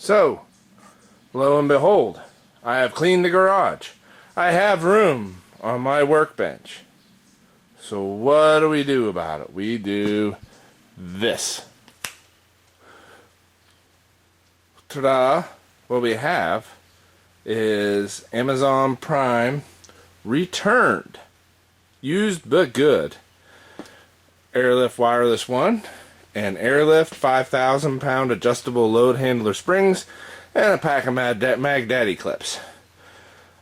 So, lo and behold, I have cleaned the garage. I have room on my workbench. So what do we do about it? We do this. Ta-da! What we have is Amazon Prime returned, used but good, Airlift wireless one, and Airlift 5,000 pound adjustable load handler springs, and a pack of Mag Daddy clips.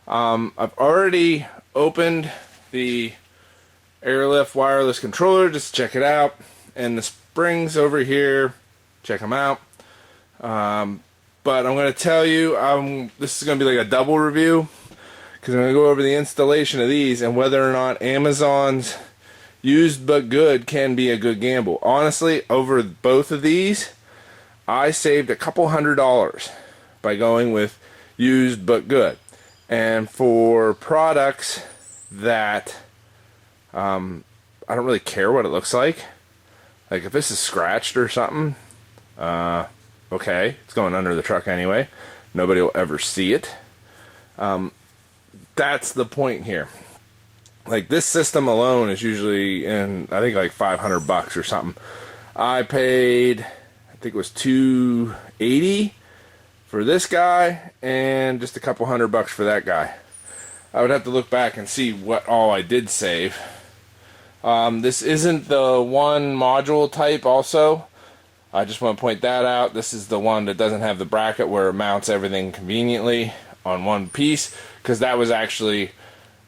I've already opened the Airlift wireless controller just to check it out, and the springs over here, check them out. But I'm going to tell you, this is going to be like a double review, because I'm going to go over the installation of these and whether or not Amazon's used but good can be a good gamble. Honestly, over both of these, I saved a couple $100 by going with used but good. And for products that I don't really care what it looks like if this is scratched or something, okay, it's going under the truck anyway. Nobody will ever see it. That's the point here. Like, this system alone is usually in, I think, like $500 or something. I paid, I think it was $280 for this guy, and just a couple $100 for that guy. I would have to look back and see what all I did save. This isn't the one module type also. I just want to point that out. This is the one that doesn't have the bracket where it mounts everything conveniently on one piece, because that was actually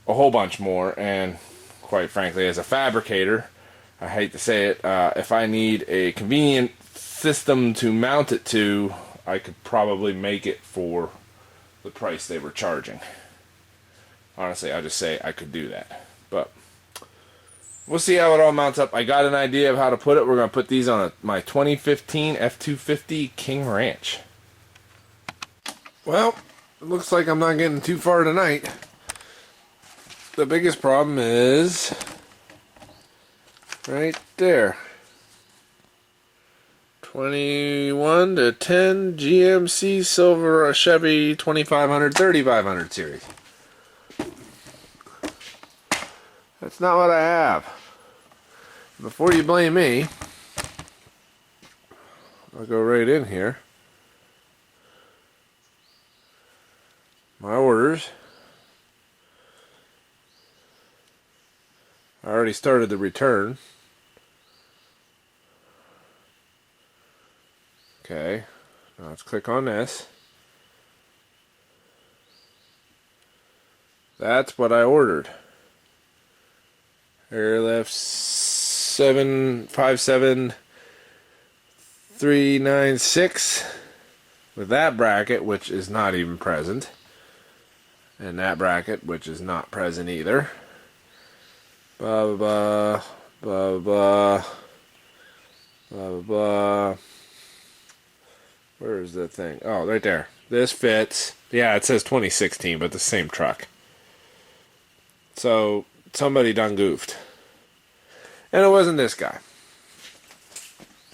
a whole bunch more, and quite frankly, as a fabricator, I hate to say it, if I need a convenient system to mount it to, I could probably make it for the price they were charging. Honestly, I'll just say I could do that. But we'll see how it all mounts up. I got an idea of how to put it. We're going to put these on my 2015 F250 King Ranch. Well, it looks like I'm not getting too far tonight. The biggest problem is right there. 21 to 10 GMC Silver Chevy 2500 3500 series. That's not what I have. Before you blame me, I'll go right in here. My orders. I already started the return. Okay, now let's click on this. That's what I ordered. Airlift 757396 with that bracket, which is not even present, and that bracket, which is not present either. Blah blah blah blah blah blah. Where is the thing? Oh, right there. This fits. Yeah, it says 2016, but the same truck. So somebody done goofed, and it wasn't this guy.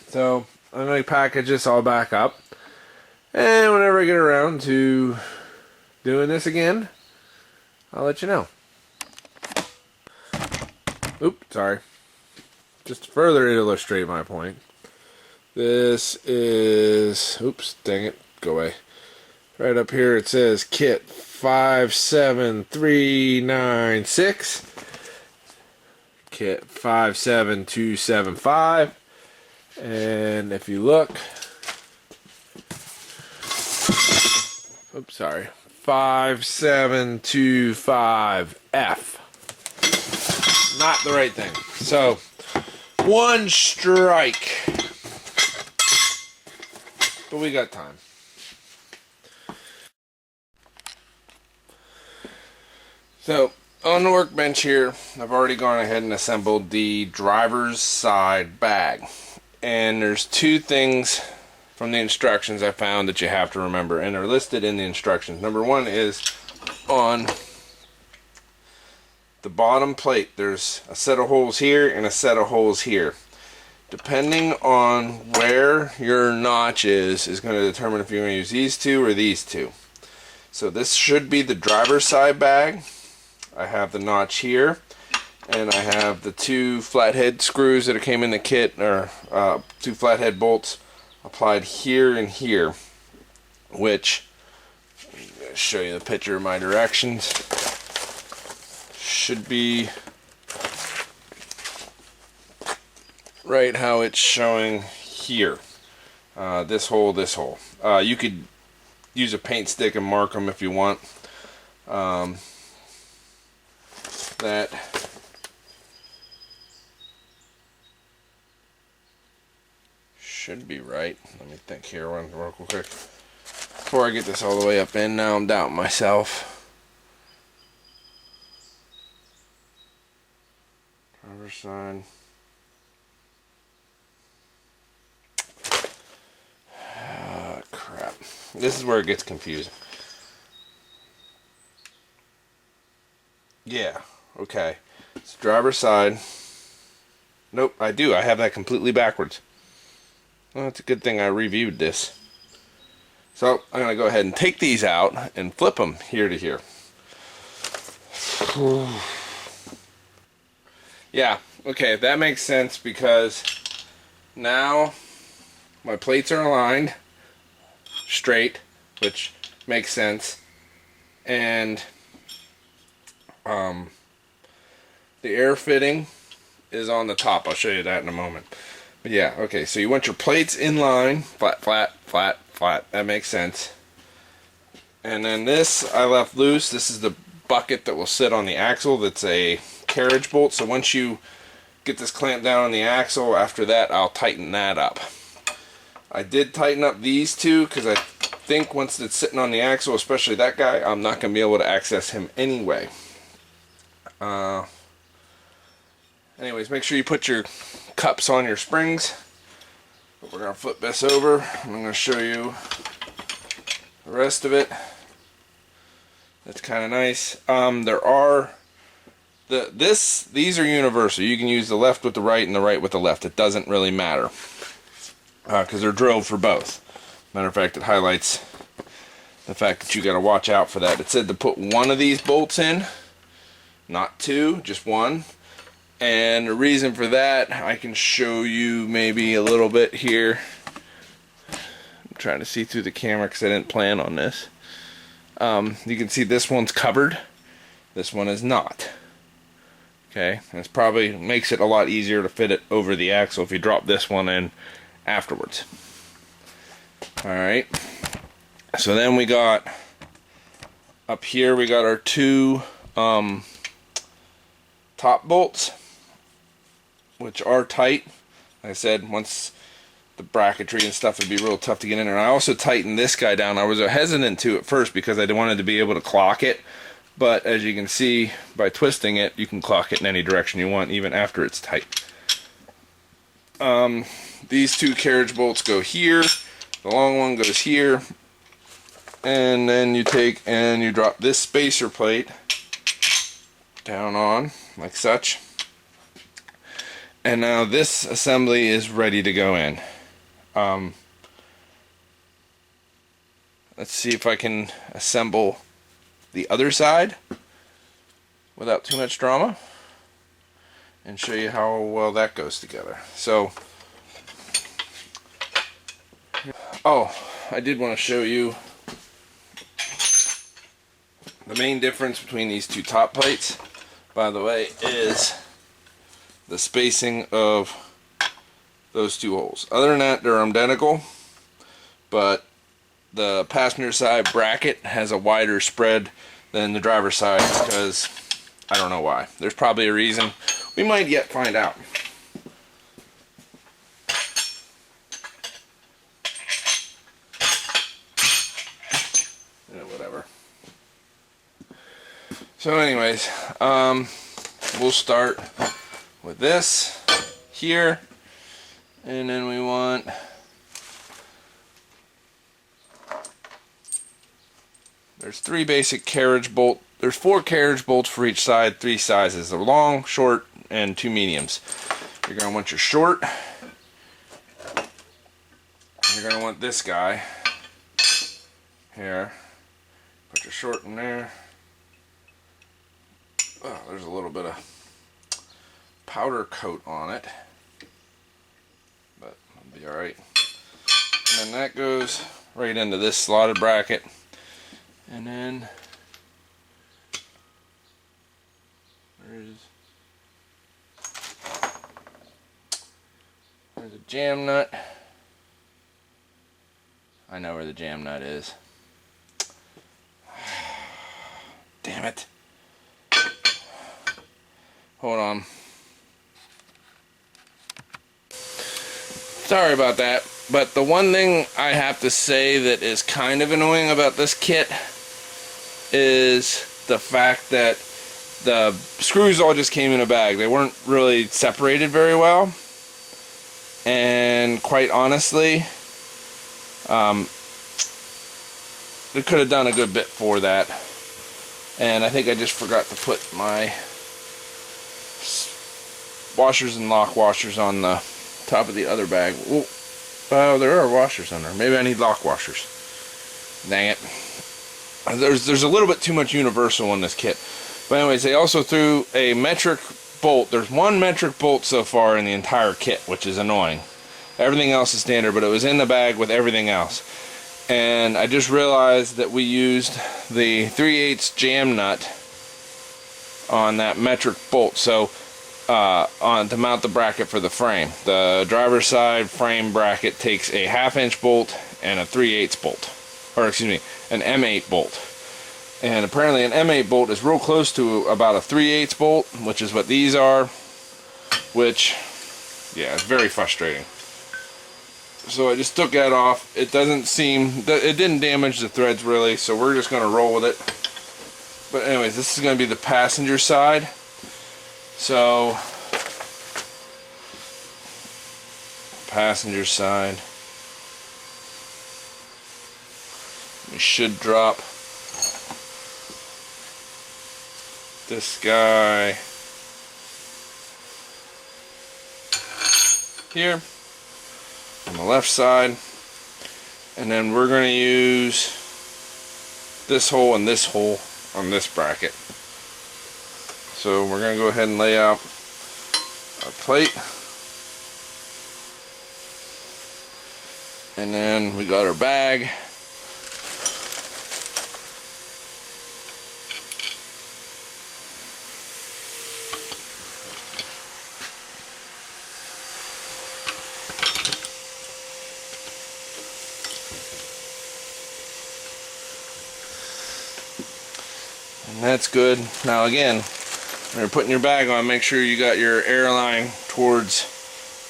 So I'm gonna package this all back up, and whenever I get around to doing this again, I'll let you know. Oops, sorry. Just to further illustrate my point, this is, oops, dang it, go away. Right up here it says kit 57396, kit 57275, and if you look, oops, sorry, 5725F. Not the right thing. So, one strike. But we got time. So, on the workbench here, I've already gone ahead and assembled the driver's side bag. And there's two things from the instructions I found that you have to remember, and are listed in the instructions. Number one is on the bottom plate, there's a set of holes here and a set of holes here. depending on where your notch is going to determine if you're going to use these two or these two. So this should be the driver's side bag. I have the notch here, and I have the two flathead screws that came in the kit, or two flathead bolts applied here and here, which, I'm going to show you the picture of my directions, should be right how it's showing here. This hole, this hole. You could use a paint stick and mark them if you want. That should be right. Let me think here real quick before I get this all the way up in. Now I'm doubting myself. Driver's side. Crap. This is where it gets confusing. Yeah, okay. It's driver's side. Nope, I do. I have that completely backwards. Well, it's a good thing I reviewed this. So, I'm going to go ahead and take these out and flip them here to here. Yeah, okay, that makes sense because now my plates are aligned straight, which makes sense, and the air fitting is on the top. I'll show you that in a moment. But yeah, okay, so you want your plates in line, flat, flat, flat, flat. That makes sense. And then this I left loose. This is the bucket that will sit on the axle. That's a carriage bolt. So once you get this clamped down on the axle, after that I'll tighten that up. I did tighten up these two because I think once it's sitting on the axle, especially that guy, I'm not going to be able to access him anyway. Anyways, make sure you put your cups on your springs. But we're going to flip this over. I'm going to show you the rest of it. That's kind of nice. There are these are universal. You can use the left with the right and the right with the left. It doesn't really matter because they're drilled for both. Matter of fact, it highlights the fact that you got to watch out for that. It said to put one of these bolts in, not two, just one. And the reason for that, I can show you maybe a little bit here. I'm trying to see through the camera because I didn't plan on this. You can see this one's covered. This one is not. Okay, and it's probably makes it a lot easier to fit it over the axle if you drop this one in afterwards. Alright, so then we got up here, we got our two top bolts, which are tight. Like I said, once the bracketry and stuff would be real tough to get in there. And I also tightened this guy down. I was hesitant to at first because I wanted to be able to clock it, but as you can see by twisting it, you can clock it in any direction you want, even after it's tight. These two carriage bolts go here, the long one goes here, and then you take and you drop this spacer plate down on like such, and now this assembly is ready to go in. Let's see if I can assemble the other side without too much drama and show you how well that goes together. So, oh, I did want to show you the main difference between these two top plates, by the way, is the spacing of those two holes. Other than that, they're identical, but the passenger side bracket has a wider spread than the driver's side because I don't know why. There's probably a reason. We might yet find out. Yeah, whatever. So anyways, we'll start with this here, and then we want there's three basic carriage bolt. There's 4 carriage bolts for each side, 3 sizes. They're long, short, and 2 mediums. You're going to want your short you're going to want this guy here. Put your short in there. Oh, there's a little bit of powder coat on it, but it'll be alright. And then that goes right into this slotted bracket. And then there's a jam nut. I know where the jam nut is. Damn it. Hold on. Sorry about that. But the one thing I have to say that is kind of annoying about this kit is the fact that the screws all just came in a bag. They weren't really separated very well. And quite honestly, they could have done a good bit for that. And I think I just forgot to put my washers and lock washers on the top of the other bag. Oh, there are washers on there. Maybe I need lock washers. Dang it. There's a little bit too much universal in this kit. But anyways, they also threw a metric bolt. There's one metric bolt so far in the entire kit, which is annoying. Everything else is standard, but it was in the bag with everything else. And I just realized that we used the 3/8 jam nut on that metric bolt. So to mount the bracket for the frame. The driver's side frame bracket takes a 1/2 inch bolt and a 3/8 bolt. Or excuse me, an M8 bolt. And apparently an M8 bolt is real close to about a 3/8 bolt, which is what these are. Which, yeah, it's very frustrating. So I just took that off. It doesn't seem, it didn't damage the threads really, so we're just going to roll with it. But anyways, this is going to be the passenger side. So, passenger side. We should drop this guy here on the left side, and then we're going to use this hole and this hole on this bracket. So we're going to go ahead and lay out our plate, and then we got our bag. And that's good. Now again, when you're putting your bag on, make sure you got your airline towards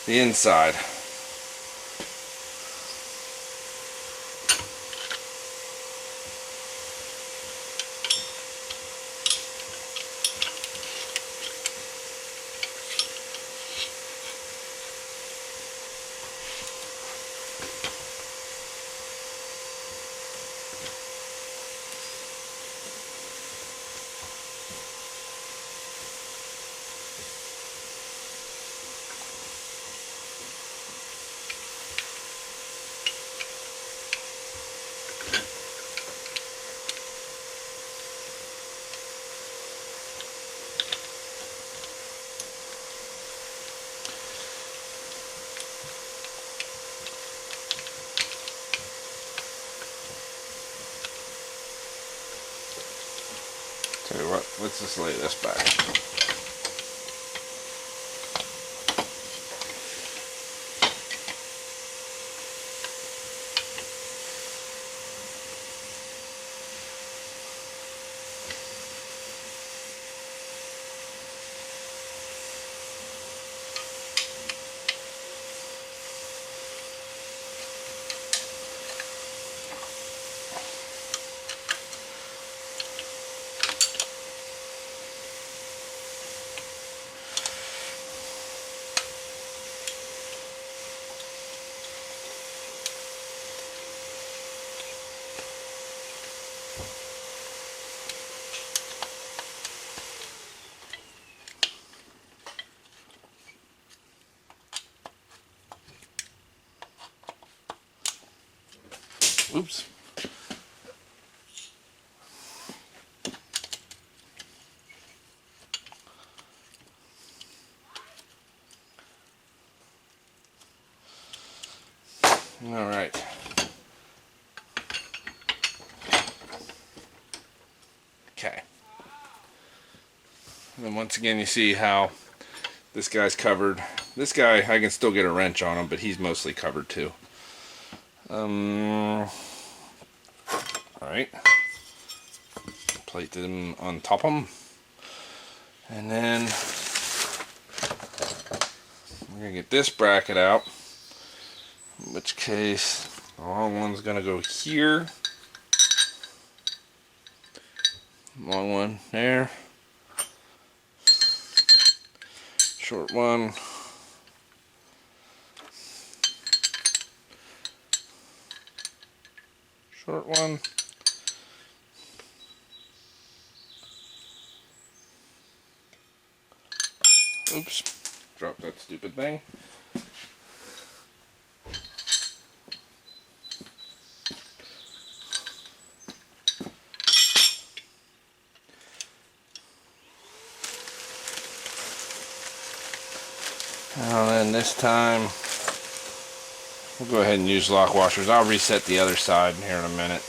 the inside. Tell you what, let's just lay this back. All right. Okay. And then once again, you see how this guy's covered. This guy, I can still get a wrench on him, but he's mostly covered too. All right. Plate them on top of them. And then we're going to get this bracket out. In which case, the long one's going to go here. Long one there. Short one. Short one. Oops. Dropped that stupid thing. And then this time, we'll go ahead and use lock washers. I'll reset the other side here in a minute.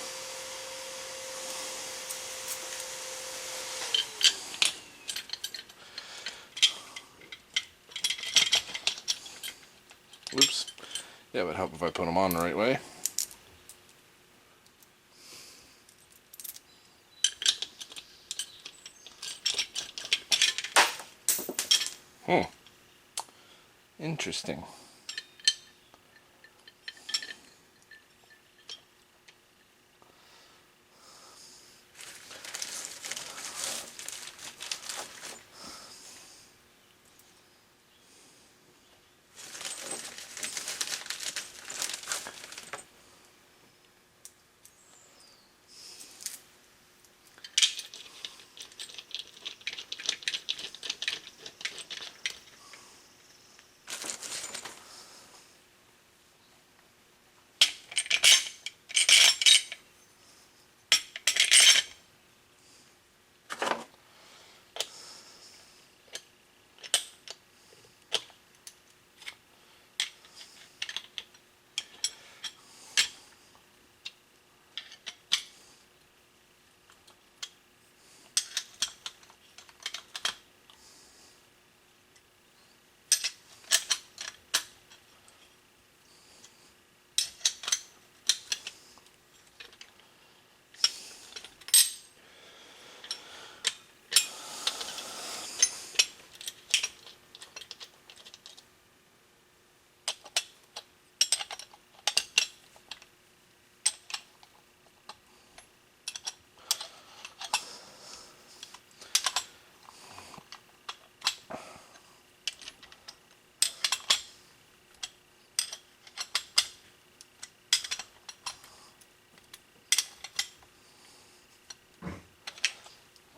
Oops. Yeah, it would help if I put them on the right way. Interesting.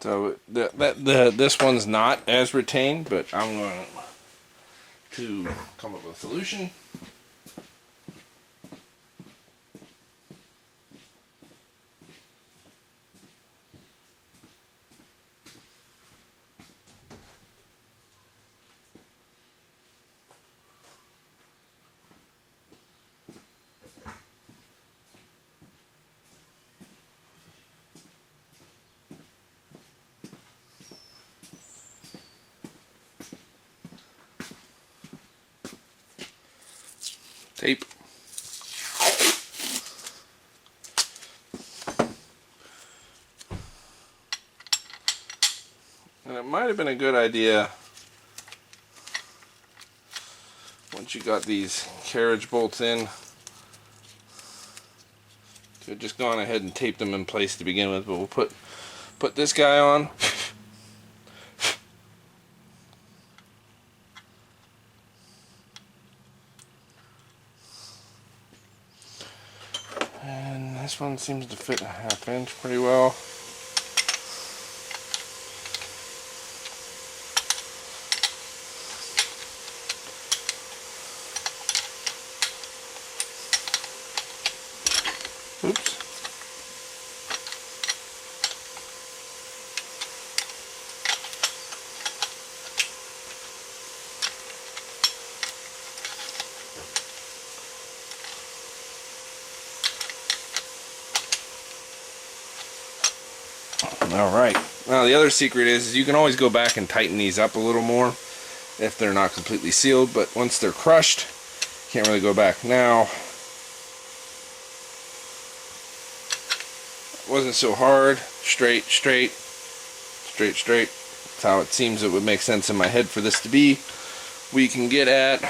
So this one's not as retained, but I'm going to come up with a solution. Tape. And it might have been a good idea once you got these carriage bolts in to have just gone ahead and taped them in place to begin with, but we'll put this guy on. And this one seems to fit a 1/2 inch pretty well. Oops. Alright, now the other secret is you can always go back and tighten these up a little more if they're not completely sealed, but once they're crushed, you can't really go back. Now, it wasn't so hard. Straight, straight, straight, straight. That's how it seems it would make sense in my head for this to be. We can get at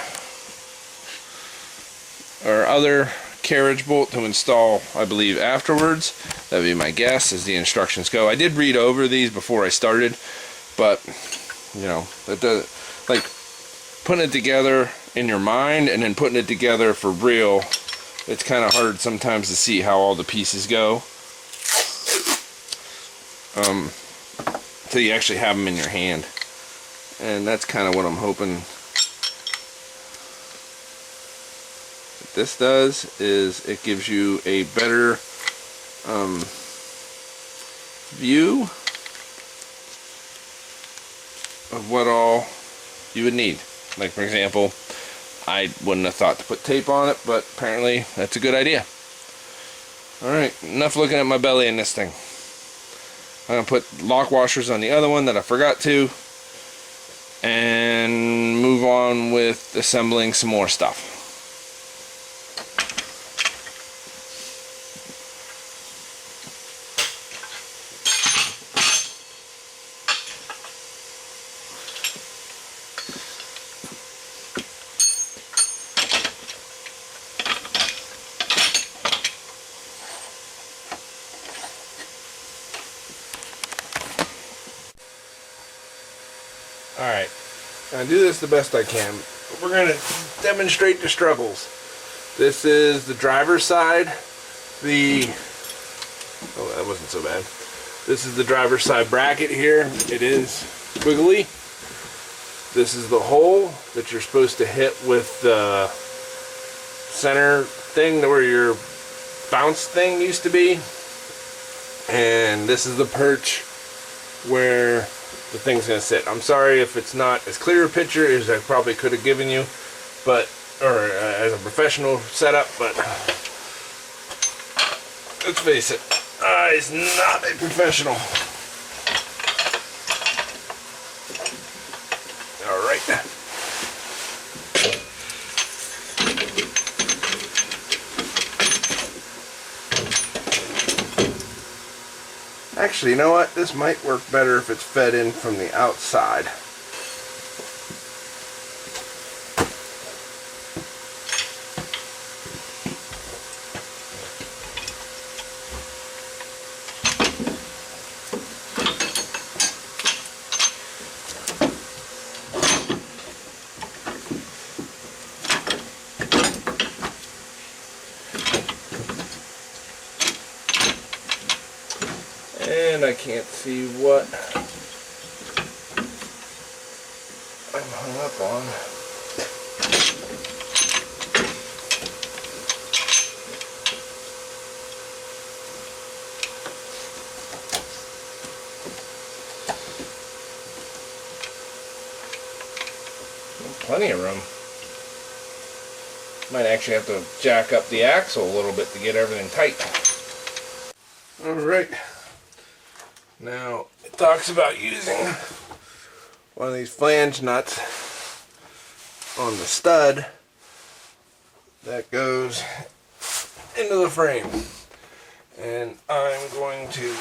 our other carriage bolt to install, I believe, afterwards. That would be my guess as the instructions go. I did read over these before I started, but you know, that does, like, putting it together in your mind and then putting it together for real, it's kind of hard sometimes to see how all the pieces go until you actually have them in your hand, and that's kind of what I'm hoping what this does. Is it gives you a better view of what all you would need. Like, for example, I wouldn't have thought to put tape on it, but apparently that's a good idea. Alright, enough looking at my belly in this thing. I'm going to put lock washers on the other one that I forgot to, and move on with assembling some more stuff. Alright, I do this the best I can. We're going to demonstrate the struggles. This is the driver's side. Oh, that wasn't so bad. This is the driver's side bracket here. It is squiggly. This is the hole that you're supposed to hit with the center thing where your bounce thing used to be. And this is the perch where the thing's gonna sit. I'm sorry if it's not as clear a picture as I probably could have given you, but as a professional setup, but let's face it, it's not a professional. All right. Actually, you know what? This might work better if it's fed in from the outside. And I can't see what I'm hung up on. Plenty of room. Might actually have to jack up the axle a little bit to get everything tight. Alright. Now, it talks about using one of these flange nuts on the stud that goes into the frame. And I'm going to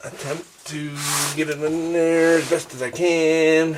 attempt to get it in there as best as I can.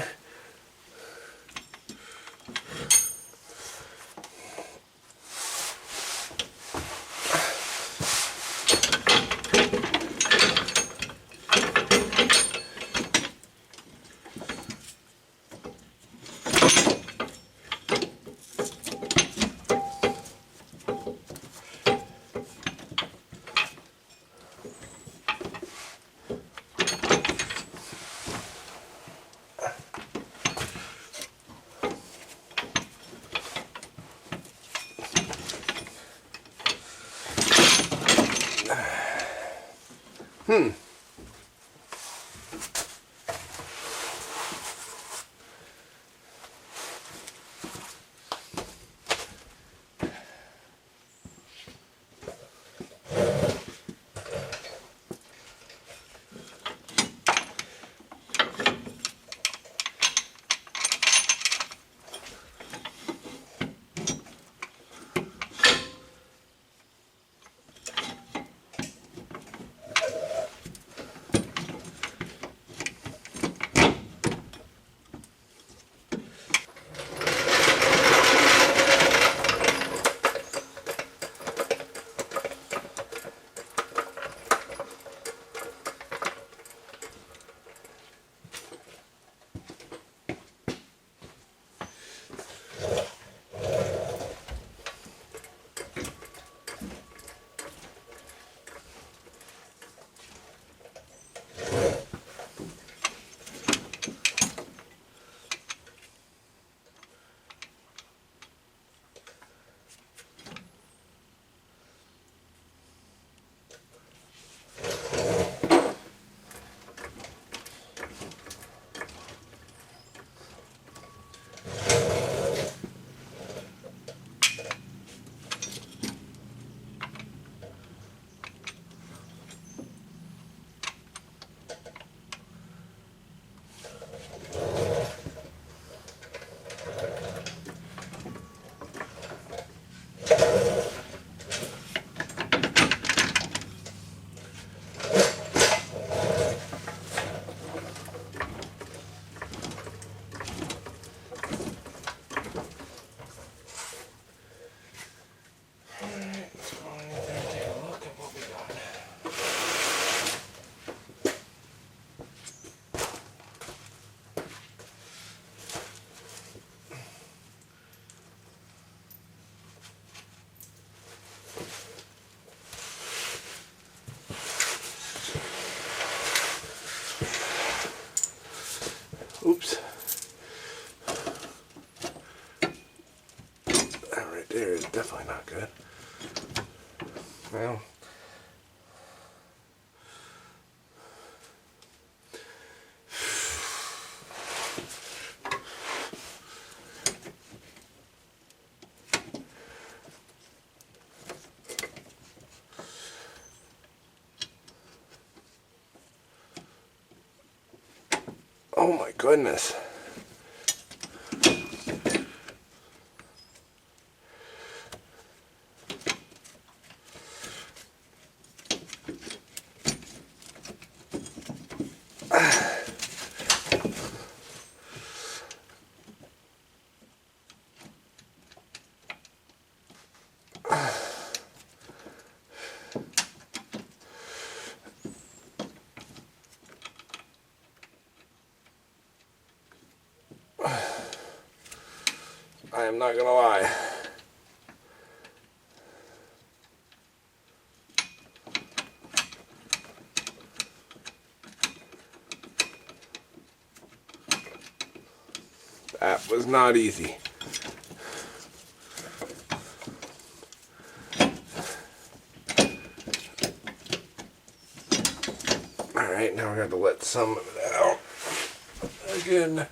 Oh my goodness. I am not gonna lie. That was not easy. Alright, now we're going to let some of it out. Again.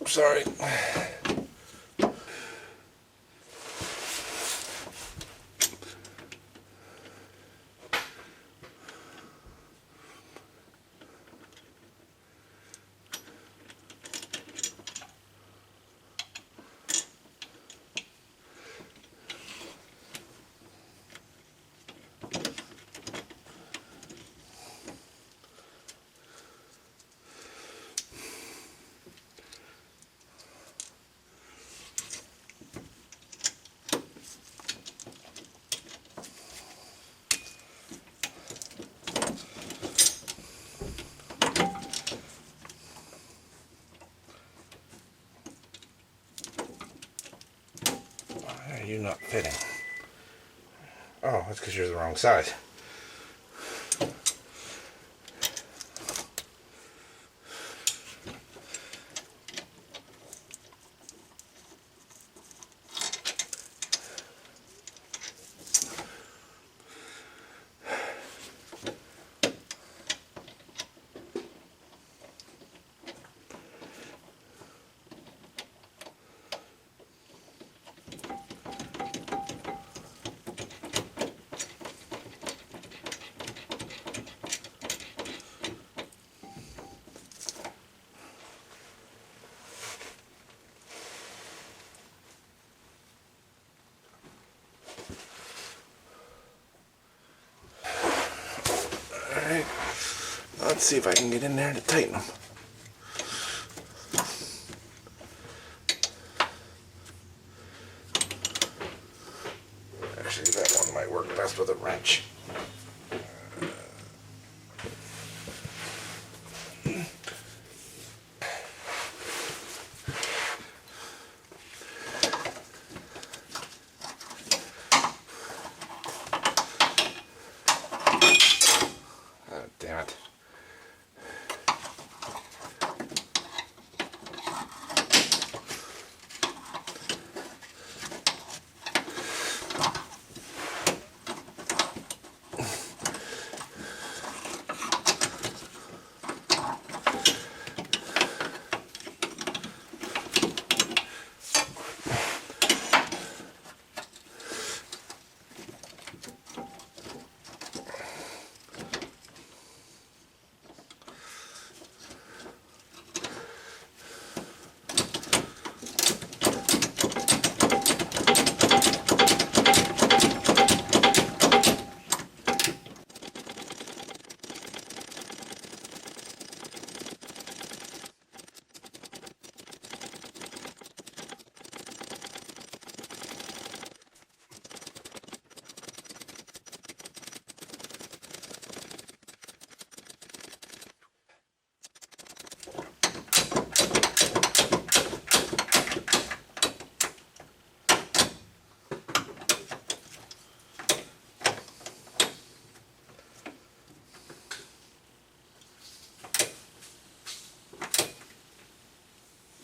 Sorry. Why are you not fitting? Oh, that's because you're the wrong size. Alright, let's see if I can get in there to tighten them. Actually, that one might work best with a wrench. Damn it.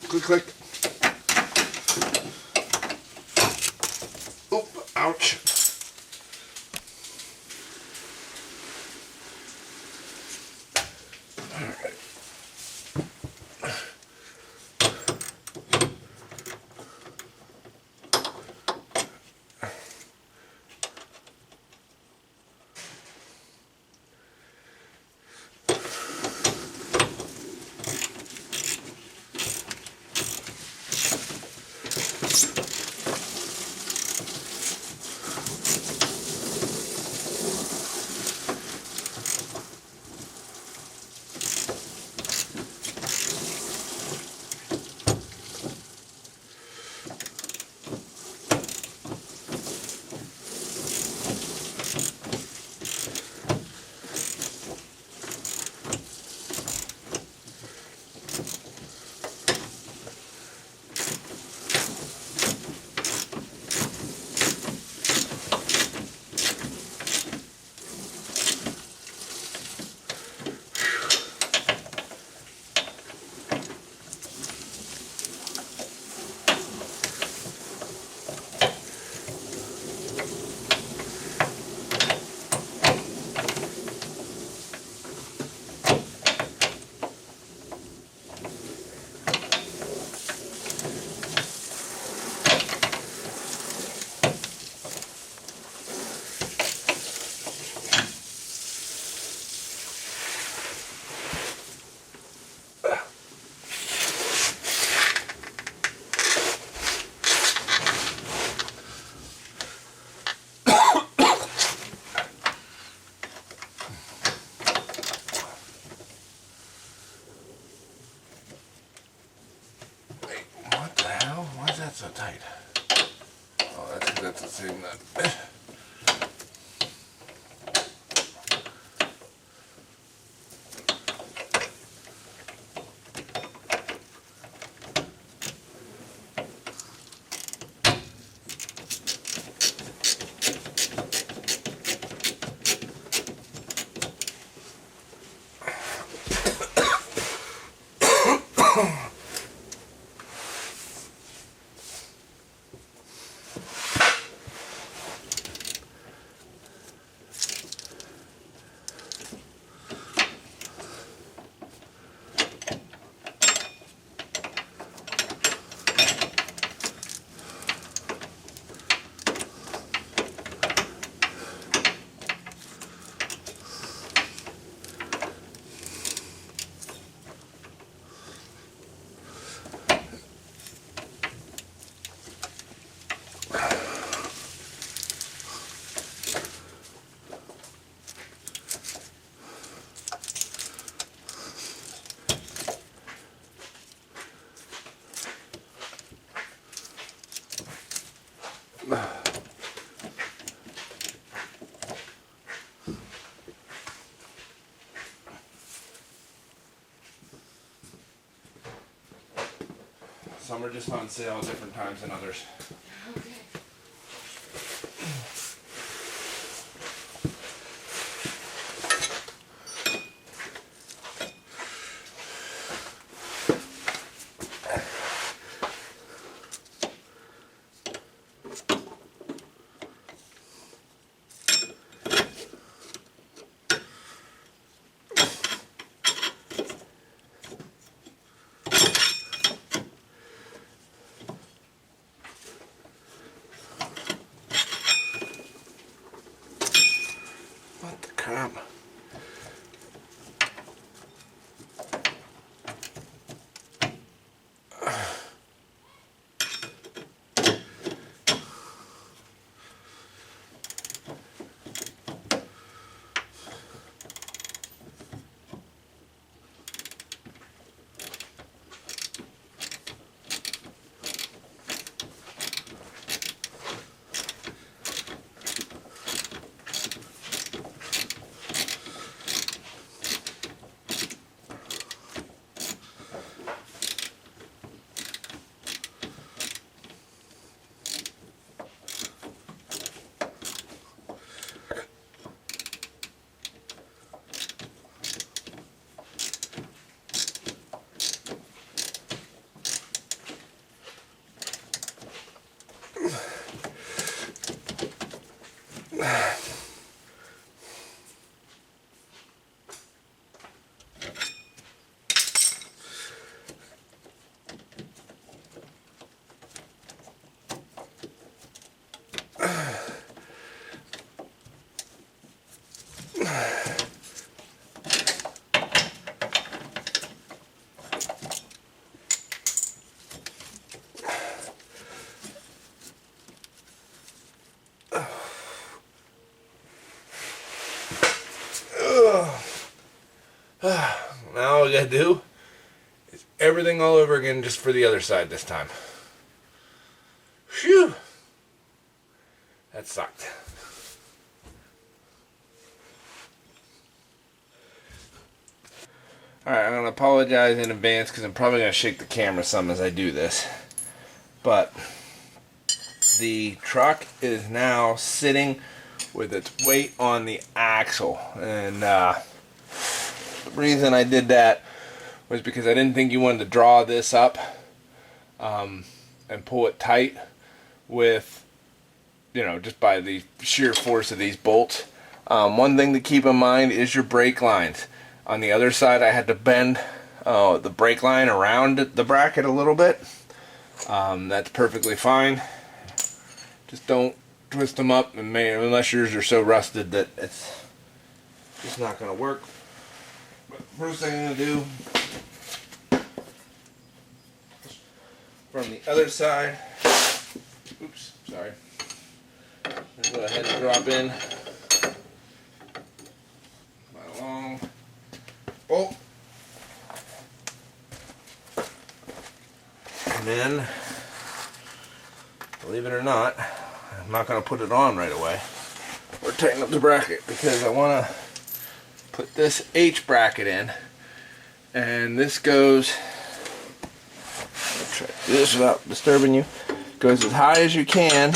Click, click. Oh. Ouch. So tight. Oh, that's the same nut. Some are just on sale at different times than others. Okay. Now all we gotta do is everything all over again, just for the other side this time. Phew! That sucked. Alright, I'm gonna apologize in advance because I'm probably gonna shake the camera some as I do this. But the truck is now sitting with its weight on the axle, and the reason I did that was because I didn't think you wanted to draw this up and pull it tight with, you know, just by the sheer force of these bolts. One thing to keep in mind is your brake lines. On the other side, I had to bend the brake line around the bracket a little bit. That's perfectly fine. Just don't twist them up, and unless yours are so rusted that it's just not going to work. But first thing I'm going to do, from the other side, oops, sorry, I'm going to go ahead and drop in my long bolt. And then, believe it or not, I'm not going to put it on right away or tighten up the bracket, because I want to put this H bracket in, and this goes, I'll try to do this without disturbing you, goes as high as you can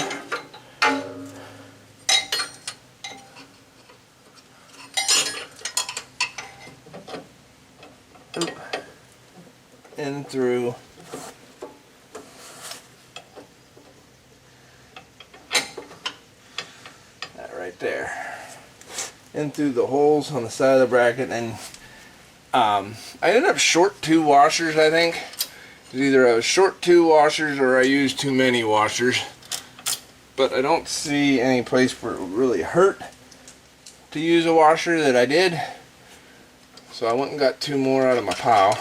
in through that right there, in through the holes on the side of the bracket. And I ended up short 2 washers, I think. Either I was short 2 washers or I used too many washers, but I don't see any place where it would really hurt to use a washer that I did, so I went and got 2 more out of my pile.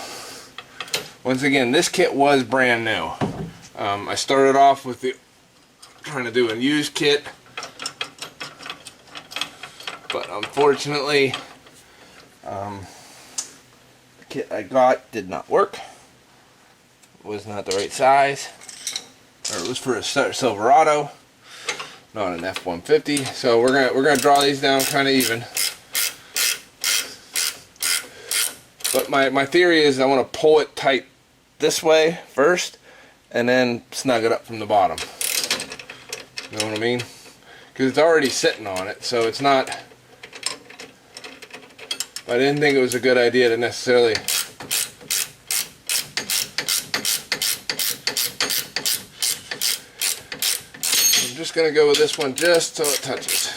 Once again, this kit was brand new. I started off with trying to do a used kit, but unfortunately the kit I got did not work. It was not the right size, or it was for a Silverado, not an F250. So we're gonna draw these down kind of even. But my theory is I want to pull it tight this way first, and then snug it up from the bottom. You know what I mean? Because it's already sitting on it, so it's not. I didn't think it was a good idea to necessarily. I'm just going to go with this one just so it touches.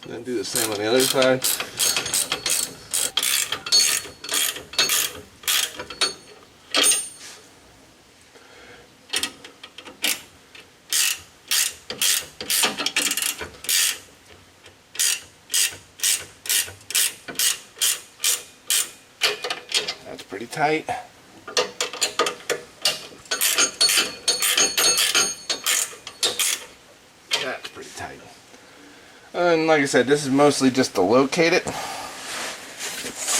Then do the same on the other side. That's pretty tight. That's pretty tight. And like I said, this is mostly just to locate it.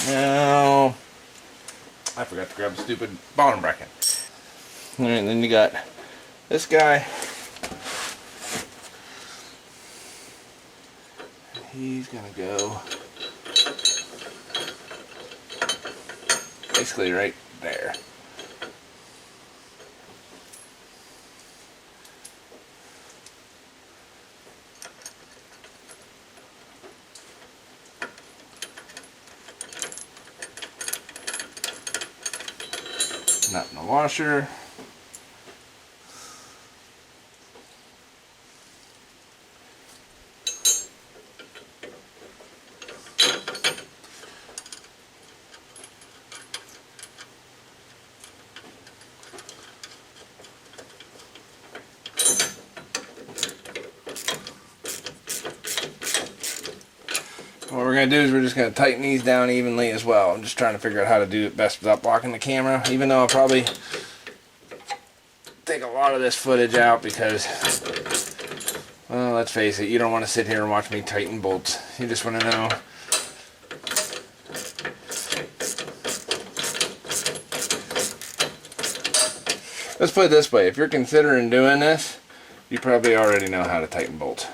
Now, I forgot to grab the stupid bottom bracket. Alright, and then you got this guy. He's gonna go basically right there. this nut in the washer. What we're going to do is we're just going to tighten these down evenly as well. I'm just trying to figure out how to do it best without blocking the camera, even though I'll probably take a lot of this footage out because, well, let's face it, you don't want to sit here and watch me tighten bolts. You just want to know. Let's put it this way, if you're considering doing this, you probably already know how to tighten bolts.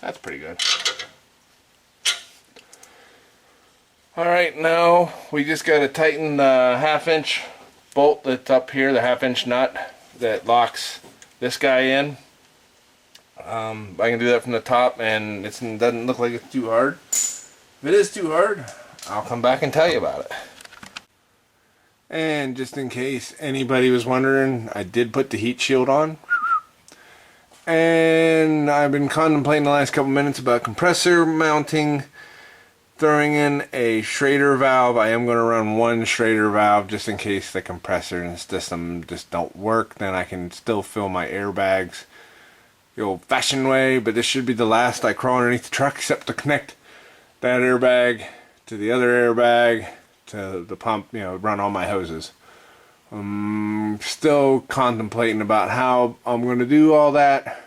That's pretty good. Alright, now we just got to tighten the 1/2-inch bolt that's up here, the 1/2-inch nut that locks this guy in. I can do that from the top, and it doesn't look like it's too hard. If it is too hard, I'll come back and tell you about it. And just in case anybody was wondering, I did put the heat shield on. And I've been contemplating the last couple minutes about compressor mounting, throwing in a Schrader valve. I am going to run one Schrader valve just in case the compressor and system just don't work. Then I can still fill my airbags the old-fashioned way, but this should be the last I crawl underneath the truck except to connect that airbag to the other airbag to the pump, you know, run all my hoses. I'm still contemplating about how I'm going to do all that.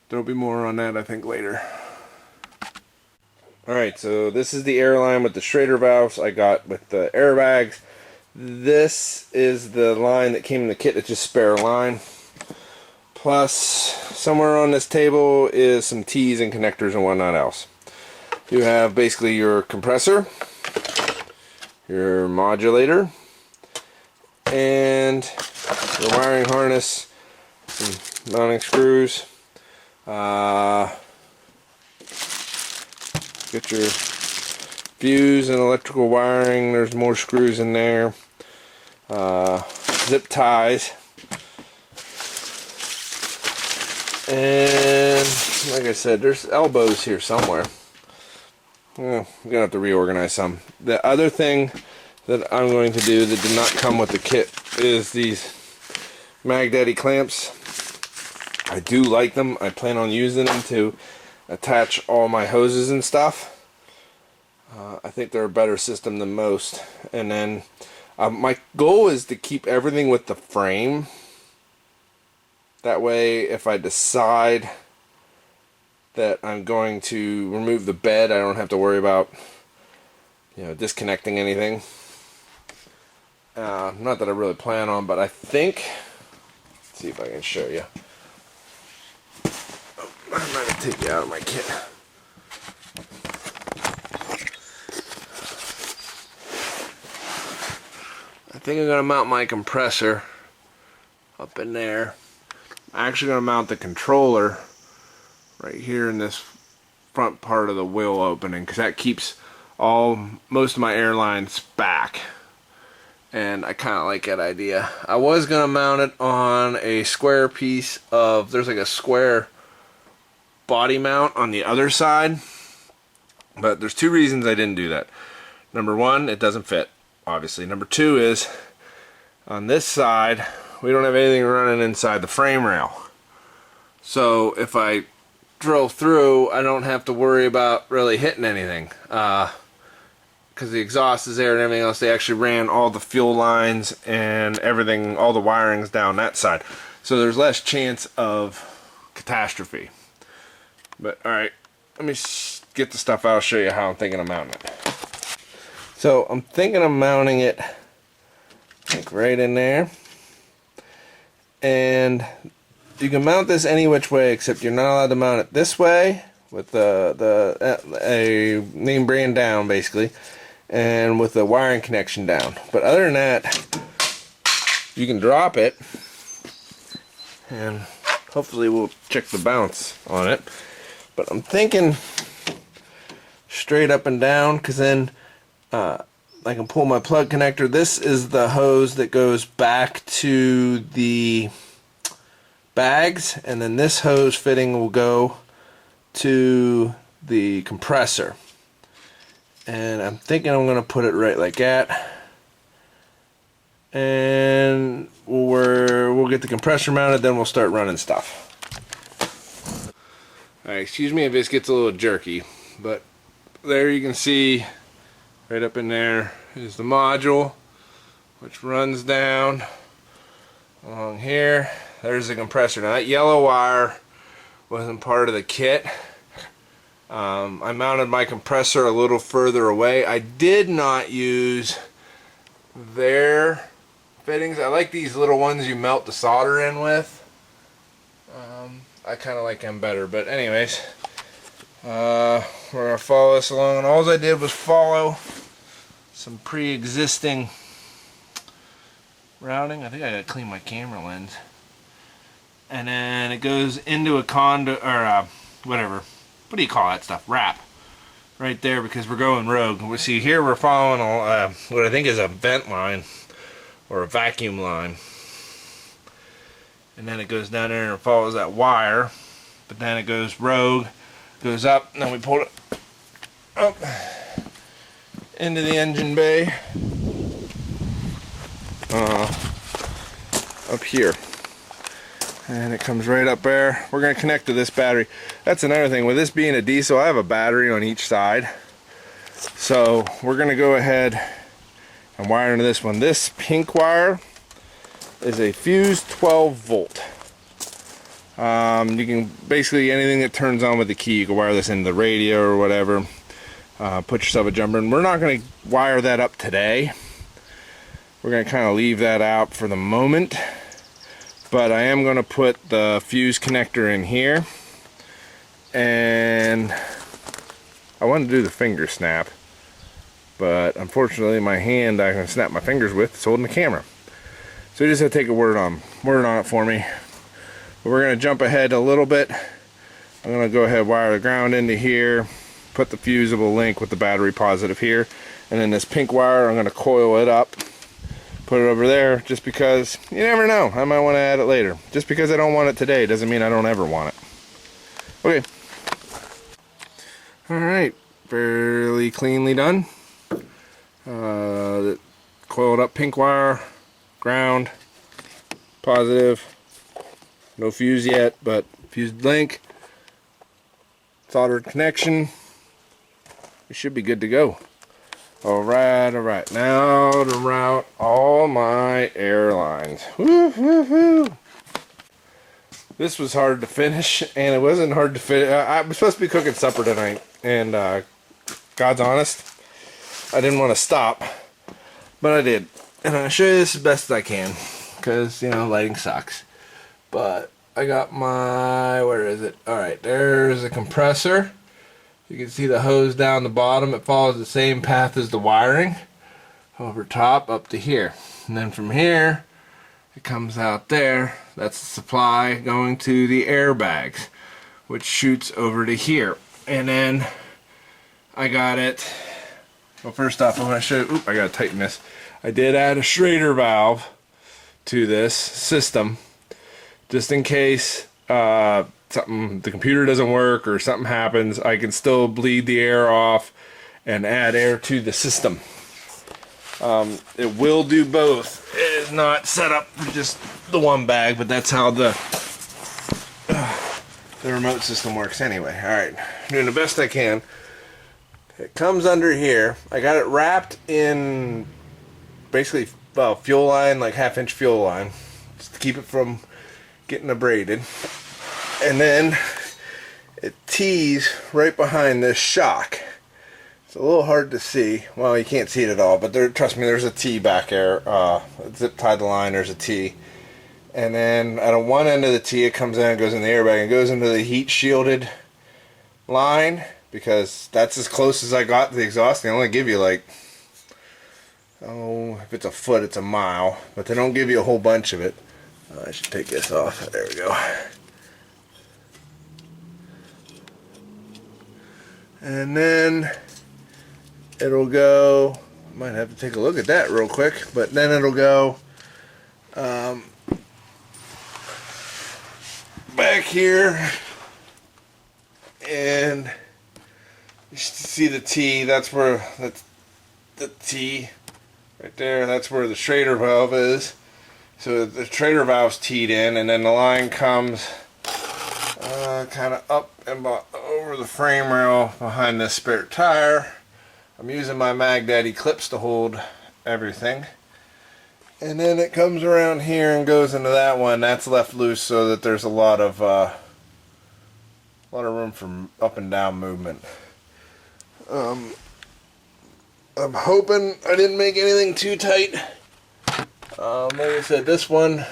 There'll be more on that, I think, later. Alright, so this is the air line with the Schrader valves I got with the airbags. This is the line that came in the kit, it's just spare line. Plus, somewhere on this table is some T's and connectors and whatnot else. You have basically your compressor, your modulator, and your wiring harness, some mounting screws. Get your fuse and electrical wiring. There's more screws in there. Zip ties. And like I said, there's elbows here somewhere. I'm gonna have to reorganize some. The other thing that I'm going to do that did not come with the kit is these Mag Daddy clamps. I do like them. I plan on using them to attach all my hoses and stuff. I think they're a better system than most. And then my goal is to keep everything with the frame. That way, if I decide that I'm going to remove the bed, I don't have to worry about, you know, disconnecting anything. Not that I really plan on, but I think, let's see if I can show you. Oh, I'm going to take you out of my kit. I think I'm going to mount my compressor up in there. I'm actually going to mount the controller right here in this front part of the wheel opening, because that keeps most of my air lines back. And I kind of like that idea. I was going to mount it on a square piece of, there's like a square body mount on the other side, but there's two reasons I didn't do that. Number one, it doesn't fit, obviously. Number two is, on this side, we don't have anything running inside the frame rail. So if I drill through, I don't have to worry about really hitting anything. Because the exhaust is there and everything else. They actually ran all the fuel lines and everything, all the wirings down that side. So there's less chance of catastrophe. But alright, let me get the stuff out. I'll show you how I'm thinking of mounting it. So I'm thinking of mounting it like right in there. And you can mount this any which way, except you're not allowed to mount it this way with a name brand down, basically, and with the wiring connection down. But other than that, you can drop it, and hopefully we'll check the bounce on it. But I'm thinking straight up and down, because then I can pull my plug connector. This is the hose that goes back to the bags, and then this hose fitting will go to the compressor. And I'm thinking I'm going to put it right like that. And we'll get the compressor mounted, then we'll start running stuff. Alright, excuse me if this gets a little jerky, but there you can see right up in there is the module, which runs down along here. There's the compressor. Now that yellow wire wasn't part of the kit. I mounted my compressor a little further away. I did not use their fittings. I like these little ones you melt the solder in with. I kind of like them better, but anyways, we're gonna follow this along, and all I did was follow some pre-existing routing. I think I gotta clean my camera lens, and then it goes into a conduit or whatever. What do you call that stuff? Wrap. Right there, because we're going rogue. We see here we're following what I think is a vent line or a vacuum line. And then it goes down there and follows that wire. But then it goes rogue, goes up, and then we pull it up into the engine bay. Up here. And it comes right up there. We're going to connect to this battery. That's another thing. With this being a diesel, I have a battery on each side. So we're going to go ahead and wire into this one. This pink wire is a fused 12 volt. You can basically, anything that turns on with the key, you can wire this into the radio or whatever. Put yourself a jumper. And we're not going to wire that up today. We're going to kind of leave that out for the moment. But I am going to put the fuse connector in here. And I want to do the finger snap. But unfortunately my hand I can snap my fingers with is holding the camera. So you just have to take a word on it for me. But we're going to jump ahead a little bit. I'm going to go ahead and wire the ground into here. Put the fusible link with the battery positive here. And then this pink wire, I'm going to coil it up. Put it over there, just because you never know, I might want to add it later. Just because I don't want it today doesn't mean I don't ever want it. Okay. Alright, fairly cleanly done. The coiled up pink wire, ground, positive, no fuse yet, but fused link, soldered connection. We should be good to go. Alright, now to route all my airlines. Woo, woo, woo. This was hard to finish, and it wasn't hard to finish. I was supposed to be cooking supper tonight, and God's honest, I didn't want to stop, but I did. And I'll show you this as best as I can, because, you know, lighting sucks. But I got my, where is it? Alright, there's a compressor. You can see the hose down the bottom. It follows the same path as the wiring. Over top up to here. And then from here, it comes out there. That's the supply going to the airbags, which shoots over to here. And then I got it. Well, first off, I want to show you. I got to tighten this. I did add a Schrader valve to this system, just in case the computer doesn't work or something happens. I can still bleed the air off and add air to the system. It will do both. It is not set up for just the one bag, but that's how the remote system works anyway. Alright, doing the best I can. It comes under here. I got it wrapped in basically fuel line, like 1/2-inch fuel line, just to keep it from getting abraded. And then it tees right behind this shock. It's a little hard to see. Well, you can't see it at all, but trust me, there's a T back there. Zip tied the line, there's a T. And then at one end of the T, it comes in and goes in the airbag and goes into the heat shielded line, because that's as close as I got to the exhaust. They only give you like, if it's a foot, it's a mile, but they don't give you a whole bunch of it. I should take this off. There we go. And then it'll go, might have to take a look at that real quick, but then it'll go back here, and you see the T, that's the T right there, that's where the Schrader valve is. So the Schrader valve's teed in, and then the line comes kind of up and over the frame rail behind this spare tire. I'm using my Mag Daddy clips to hold everything. And then it comes around here and goes into that one. That's left loose so that there's a lot of room for up and down movement. I'm hoping I didn't make anything too tight. Like I said, this one,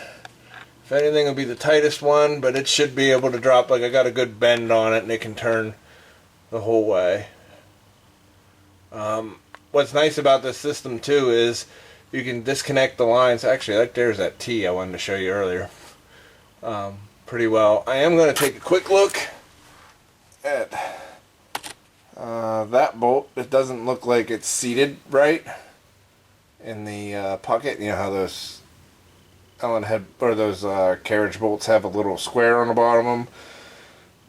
if anything, will be the tightest one, but it should be able to drop. Like, I got a good bend on it, and it can turn the whole way. What's nice about this system too is you can disconnect the lines. Actually, right there's that T I wanted to show you earlier. Pretty well. I am going to take a quick look at that bolt. It doesn't look like it's seated right in the pocket. You know how those Allen head or those carriage bolts have a little square on the bottom of them.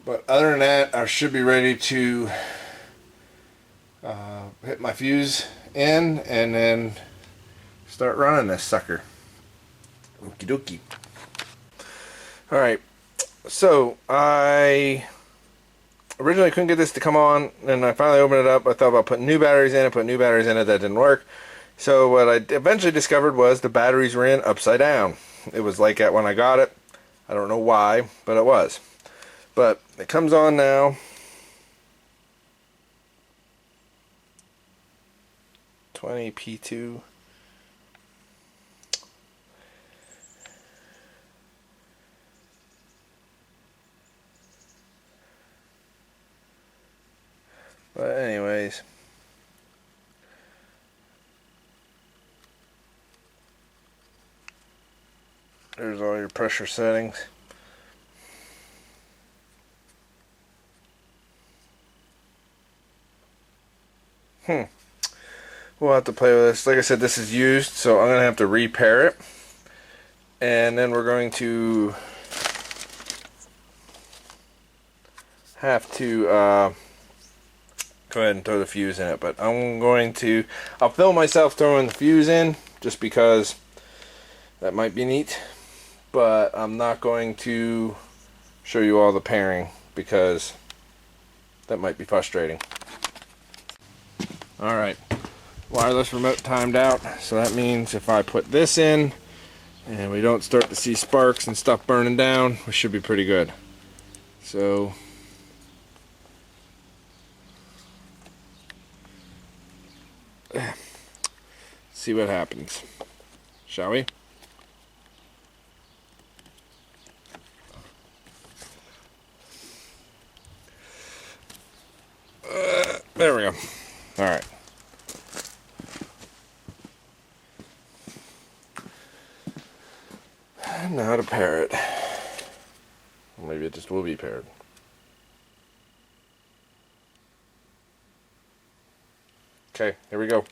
But other than that, I should be ready to hit my fuse in and then start running this sucker. Okie dokie. Alright, so I originally couldn't get this to come on, and I finally opened it up. I thought about putting new batteries in it, put new batteries in it, that didn't work. So what I eventually discovered was the batteries were in upside down. It was like that when I got it. I don't know why, but it was. But it comes on now. 20 P2. But anyways, there's all your pressure settings. We'll have to play with this. Like I said, this is used, so I'm going to have to repair it. And then we're going to have to go ahead and throw the fuse in it. But I'll film myself throwing the fuse in just because that might be neat. But I'm not going to show you all the pairing because that might be frustrating. Alright. Wireless remote timed out, so that means if I put this in and we don't start to see sparks and stuff burning down, we should be pretty good. So see what happens, shall we? There we go. Alright. Now to pair it. Or maybe it just will be paired. Okay, here we go.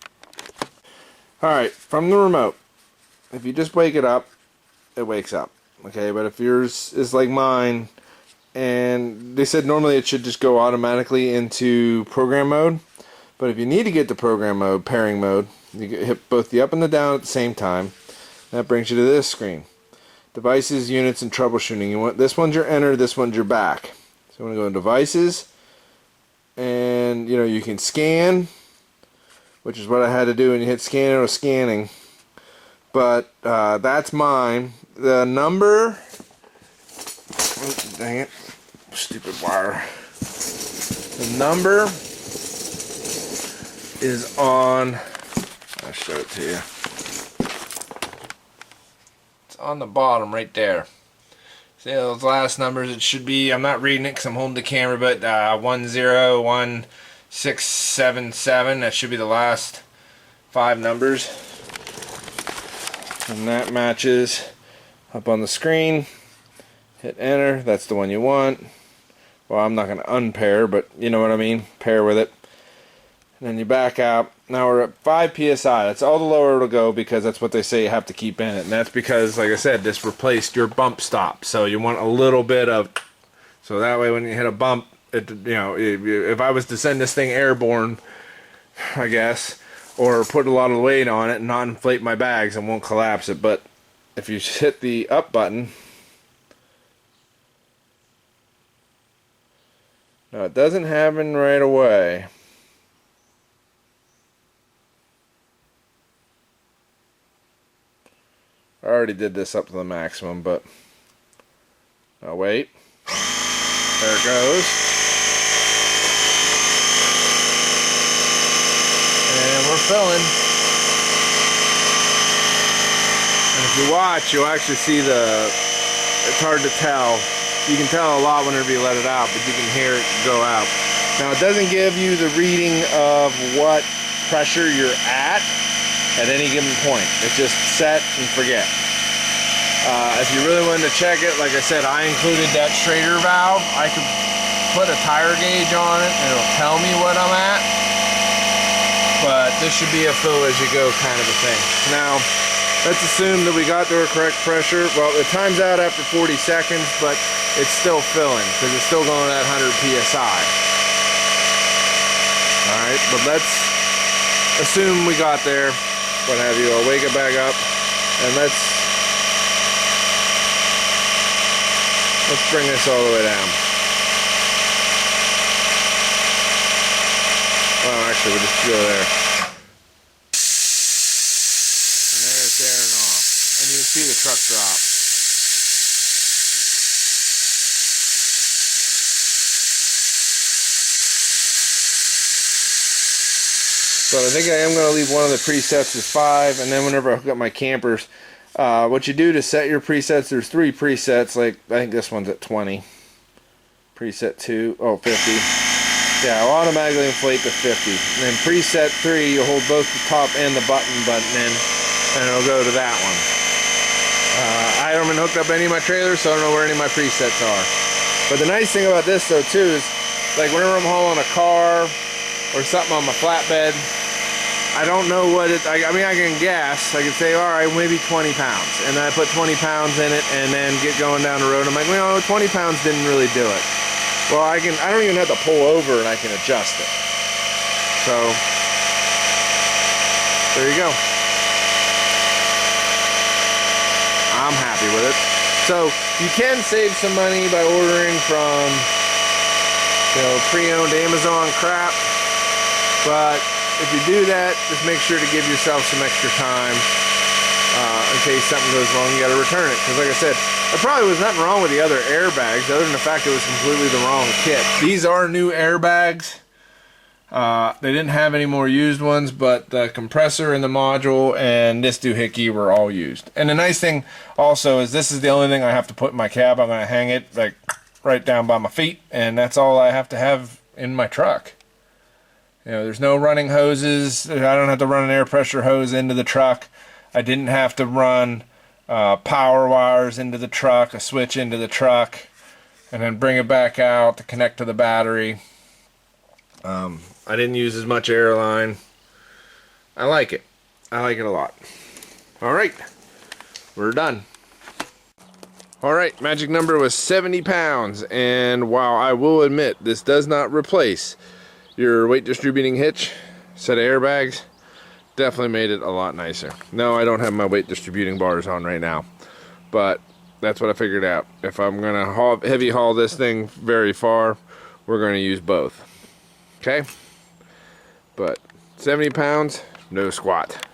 Alright, from the remote, if you just wake it up, it wakes up. Okay, but if yours is like mine, and they said normally it should just go automatically into program mode, but if you need to get to program mode, pairing mode, you hit both the up and the down at the same time. That brings you to this screen. Devices, units, and troubleshooting. You want this one's your enter, this one's your back. So you want to go in devices, and you can scan, which is what I had to do, and you hit scan, it was scanning. But that's mine. The number, oh, dang it, stupid wire. The number is on, I'll show it to you. On the bottom right there. See those last numbers? It should be, I'm not reading it because I'm holding the camera, but 101677, that should be the last 5 numbers, and that matches up on the screen. Hit enter, that's the one you want. Well, I'm not going to unpair, but you know what I mean, pair with it. and then you back out. Now we're at 5 psi. That's all the lower it'll go, because that's what they say you have to keep in it. And that's because, like I said, this replaced your bump stop. So you want a little bit of, so that way when you hit a bump, it, you know, if I was to send this thing airborne, I guess, or put a lot of weight on it and not inflate my bags, and won't collapse it. But if you hit the up button, no, it doesn't happen right away. I already did this up to the maximum, but oh, wait. There it goes. And we're filling. And if you watch, you'll actually see it's hard to tell. You can tell a lot whenever you let it out, but you can hear it go out. Now, it doesn't give you the reading of what pressure you're at any given point. It's just set and forget. If you really wanted to check it, like I said, I included that Schrader valve. I could put a tire gauge on it and it'll tell me what I'm at. But this should be a fill as you go kind of a thing. Now, let's assume that we got the correct pressure. Well, it times out after 40 seconds, but it's still filling because it's still going at 100 psi. Alright, but let's assume we got there. What have you. I'll wake it back up, and let's bring this all the way down. Well, actually, we'll just go there. And there it's airing off. And you can see the truck drop. So I think I am going to leave one of the presets as 5, and then whenever I hook up my campers, what you do to set your presets, there's 3 presets, like I think this one's at 20. Preset 2, oh, 50. Yeah, I'll automatically inflate to 50. And then preset 3, you'll hold both the top and the button in, and it'll go to that one. I haven't hooked up any of my trailers, so I don't know where any of my presets are. But the nice thing about this, though, too, is like whenever I'm hauling a car or something on my flatbed, I don't know what it, I mean, I can guess. I can say, all right, maybe 20 pounds. And then I put 20 pounds in it and then get going down the road. I'm like, well, 20 pounds didn't really do it. Well, I don't even have to pull over and I can adjust it. So, there you go. I'm happy with it. So, you can save some money by ordering from, you know, pre-owned Amazon crap. But if you do that, just make sure to give yourself some extra time in case something goes wrong. You got to return it, because like I said, there probably was nothing wrong with the other airbags other than the fact it was completely the wrong kit. These are new airbags. They didn't have any more used ones, but the compressor and the module and this doohickey were all used. And the nice thing also is this is the only thing I have to put in my cab. I'm going to hang it like right down by my feet, and that's all I have to have in my truck. You know, there's no running hoses. I don't have to run an air pressure hose into the truck. I didn't have to run power wires into the truck, a switch into the truck, and then bring it back out to connect to the battery. I didn't use as much airline. I like it. I like it a lot. Alright, we're done. Alright, magic number was 70 pounds, and while I will admit this does not replace your weight distributing hitch, set of airbags, definitely made it a lot nicer. No, I don't have my weight distributing bars on right now, but that's what I figured out. If I'm gonna heavy haul this thing very far, we're gonna use both. Okay? But 70 pounds, no squat.